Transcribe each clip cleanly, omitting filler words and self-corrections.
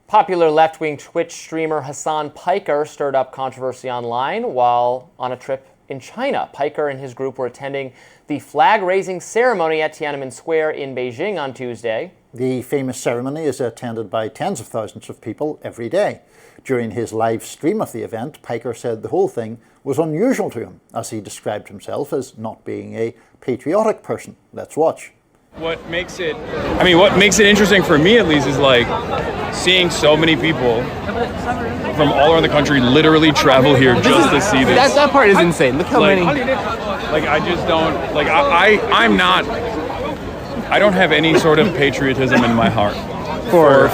Popular left-wing Twitch streamer Hasan Piker stirred up controversy online while on a trip in China. Piker and his group were attending the flag-raising ceremony at Tiananmen Square in Beijing on Tuesday. The famous ceremony is attended by tens of thousands of people every day. During his live stream of the event, Piker said the whole thing was unusual to him, as he described himself as not being a patriotic person. Let's watch. What makes it interesting for me, at least, is like seeing so many people from all around the country literally travel here just to see this. That part is insane. Look how many. Like, I just don't, like, I don't have any sort of patriotism in my heart for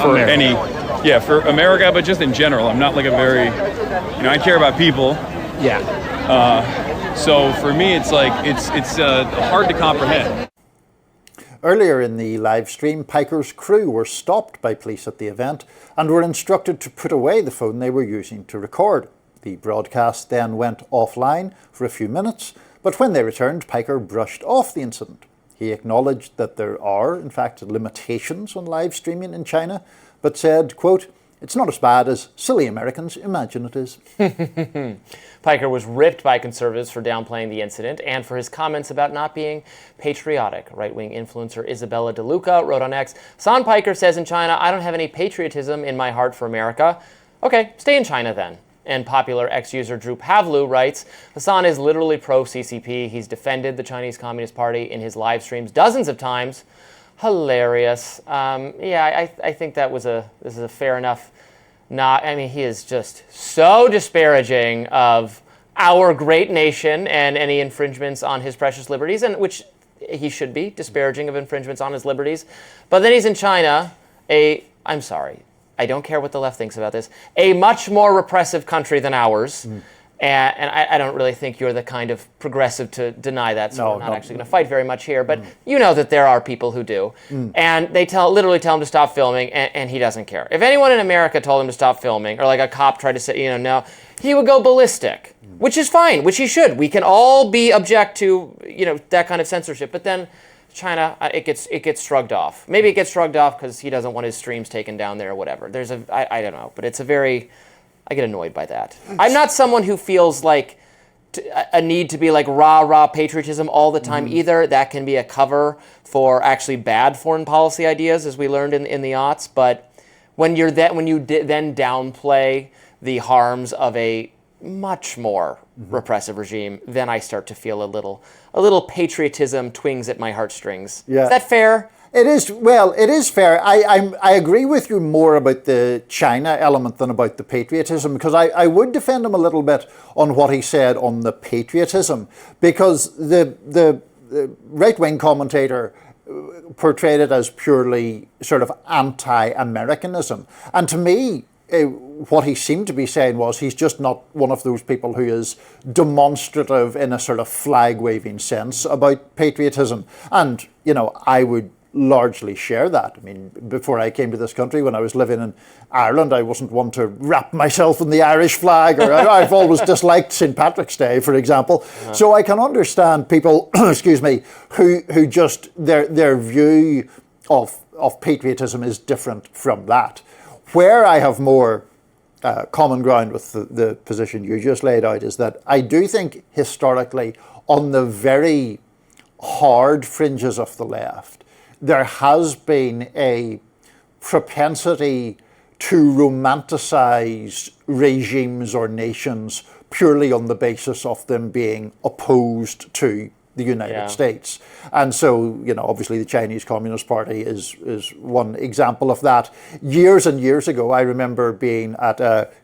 America, but just in general. I'm not like a very, I care about people. Yeah. So for me, it's like, it's hard to comprehend. Earlier in the live stream, Piker's crew were stopped by police at the event and were instructed to put away the phone they were using to record. The broadcast then went offline for a few minutes, but when they returned, Piker brushed off the incident. He acknowledged that there are, in fact, limitations on live streaming in China, but said, quote, "It's not as bad as silly Americans imagine it is." Piker was ripped by conservatives for downplaying the incident and for his comments about not being patriotic. Right-wing influencer Isabella DeLuca wrote on X, "Hasan Piker says in China, I don't have any patriotism in my heart for America. Okay, stay in China then." And popular X-user Drew Pavlu writes, "Hasan is literally pro-CCP. He's defended the Chinese Communist Party in his live streams dozens of times." Hilarious. I think this is a fair enough. He is just so disparaging of our great nation and any infringements on his precious liberties, and which he should be, disparaging of infringements on his liberties. But then he's in China, I'm sorry, I don't care what the left thinks about this, a much more repressive country than ours. And I don't really think you're the kind of progressive to deny that, so we're not actually going to fight very much here. But you know that there are people who do. And they literally tell him to stop filming, and he doesn't care. If anyone in America told him to stop filming, or like a cop tried to say, no, he would go ballistic, which is fine, which he should. We can all be object to, that kind of censorship. But then China, it gets shrugged off. Maybe it gets shrugged off because he doesn't want his streams taken down there or whatever. I don't know, but it's I get annoyed by that. I'm not someone who feels like a need to be like rah patriotism all the time either. That can be a cover for actually bad foreign policy ideas, as we learned in the aughts. But when you then downplay the harms of a much more repressive regime, then I start to feel a little patriotism twings at my heartstrings. Yeah. Is that fair? It is. Well, it is fair. I agree with you more about the China element than about the patriotism, because I would defend him a little bit on what he said on the patriotism, because the right-wing commentator portrayed it as purely sort of anti-Americanism. And to me, what he seemed to be saying was he's just not one of those people who is demonstrative in a sort of flag-waving sense about patriotism. And, I would largely share that. I mean, before I came to this country, when I was living in Ireland, I wasn't one to wrap myself in the Irish flag, or I've always disliked St. Patrick's Day, for example. So I can understand people, excuse me, who just, their view of patriotism is different from that. Where I have more common ground with the position you just laid out is that I do think historically, on the very hard fringes of the left, there has been a propensity to romanticize regimes or nations purely on the basis of them being opposed to the United States. And so, obviously the Chinese Communist Party is one example of that. Years and years ago, I remember being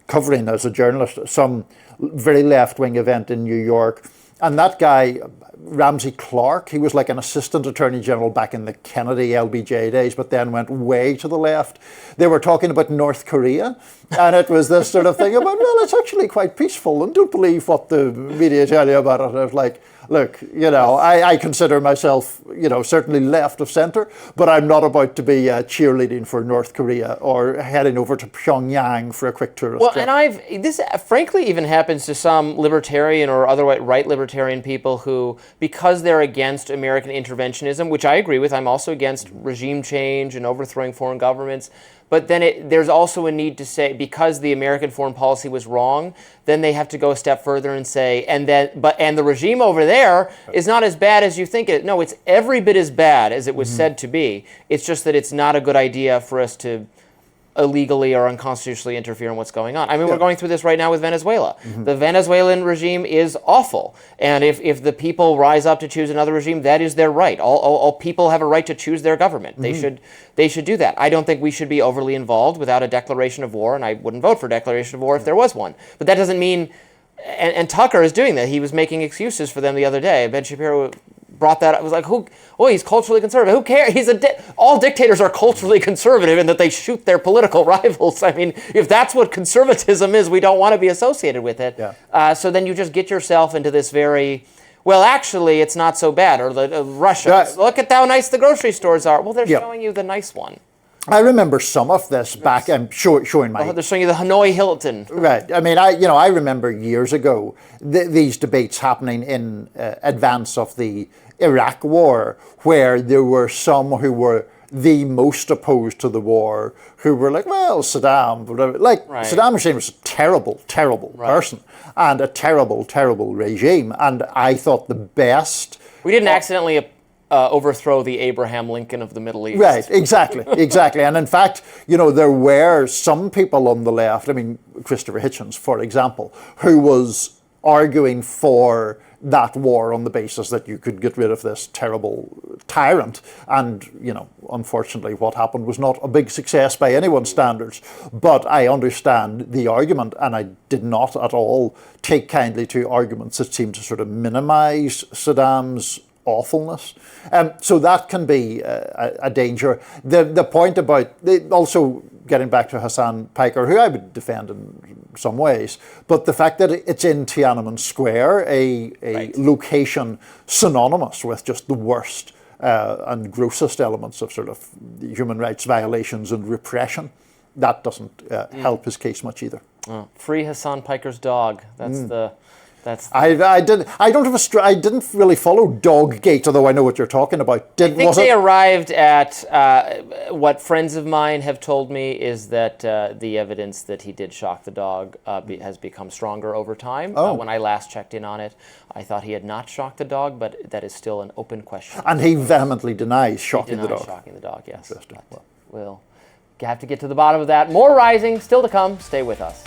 covering as a journalist some very left-wing event in New York, and that guy, Ramsey Clark, he was like an assistant attorney general back in the Kennedy LBJ days, but then went way to the left. They were talking about North Korea, and it was this sort of thing about, well, it's actually quite peaceful, and don't believe what the media tell you about it. I was like, look, I consider myself, certainly left of centre, but I'm not about to be cheerleading for North Korea or heading over to Pyongyang for a quick tourist trip. And this frankly even happens to some libertarian or otherwise right libertarian people who, because they're against American interventionism, which I agree with, I'm also against regime change and overthrowing foreign governments, But then there's also a need to say, because the American foreign policy was wrong, then they have to go a step further and say, and the regime over there is not as bad as you think it. No, it's every bit as bad as it was said to be. It's just that it's not a good idea for us to illegally or unconstitutionally interfere in what's going on. I mean, we're going through this right now with Venezuela. The Venezuelan regime is awful. And if the people rise up to choose another regime, that is their right. All people have a right to choose their government. They should do that. I don't think we should be overly involved without a declaration of war, and I wouldn't vote for a declaration of war if there was one. But that doesn't mean, and Tucker is doing that. He was making excuses for them the other day. Ben Shapiro brought that up. It was like, he's culturally conservative. Who cares? All dictators are culturally conservative in that they shoot their political rivals. I mean, if that's what conservatism is, we don't want to be associated with it. Yeah. So then you just get yourself into this very, well, actually, it's not so bad. Or Russia, look at how nice the grocery stores are. Well, they're showing you the nice one. I remember some of this back. I'm showing my. They're showing you the Hanoi Hilton. Right. I mean, I remember years ago these debates happening in advance of the Iraq War, where there were some who were the most opposed to the war, who were like, well, Saddam, whatever. Saddam Hussein was a terrible, terrible person and a terrible, terrible regime. And I thought the best. We didn't accidentally overthrow the Abraham Lincoln of the Middle East. Right, exactly. And in fact, there were some people on the left, I mean, Christopher Hitchens, for example, who was arguing for that war on the basis that you could get rid of this terrible tyrant. And, unfortunately, what happened was not a big success by anyone's standards. But I understand the argument, and I did not at all take kindly to arguments that seemed to sort of minimize Saddam's awfulness. So that can be a danger. The point about, also getting back to Hasan Piker, who I would defend in some ways, but the fact that it's in Tiananmen Square, a location synonymous with just the worst and grossest elements of sort of human rights violations and repression, that doesn't help his case much either. Free Hasan Piker's dog. I didn't really follow Doggate, although I know what you're talking about. I think they arrived at what friends of mine have told me is that the evidence that he did shock the dog has become stronger over time. When I last checked in on it, I thought he had not shocked the dog, but that is still an open question. And he vehemently denies shocking the dog. Shocking the dog, yes. Interesting. We'll have to get to the bottom of that. More rising still to come. Stay with us.